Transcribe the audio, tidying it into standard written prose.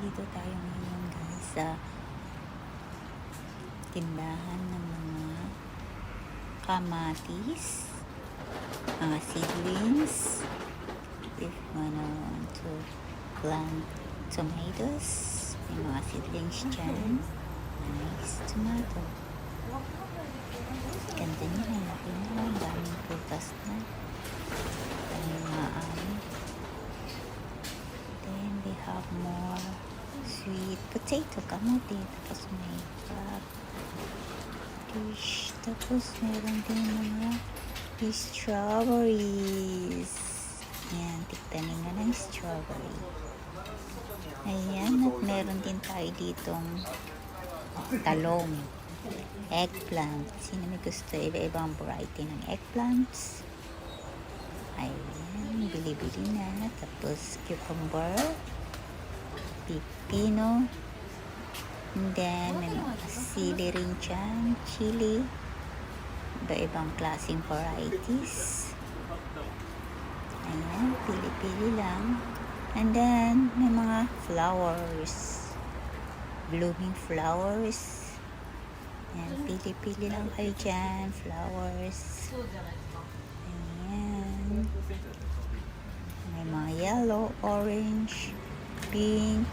Nandito tayo ngayon guys sa tindahan ng mga kamatis, mga seedlings. If you want to plant tomatoes, may mga seedlings dyan. Nice tomato. Ganda niya, ang laki na, ang daming prutas na. Daming mga ani. Then we have more sweet potato, kamote, tapos may fish, tapos meron din mga strawberries. Yan, tiktanin nga ng strawberry. Ayan, at meron din tayo ditong talong, eggplant. Sino may gusto iba-ibang variety ng eggplants? Ayan, bili-bili na. Tapos cucumber, pipino, and then may mga sili rin dyan, chili, iba-ibang klaseng varieties. Ayan, pili-pili lang. And then may mga flowers, blooming flowers. Ayan, pili-pili lang kayo dyan, flowers. Ayan, may mga yellow, orange, pink,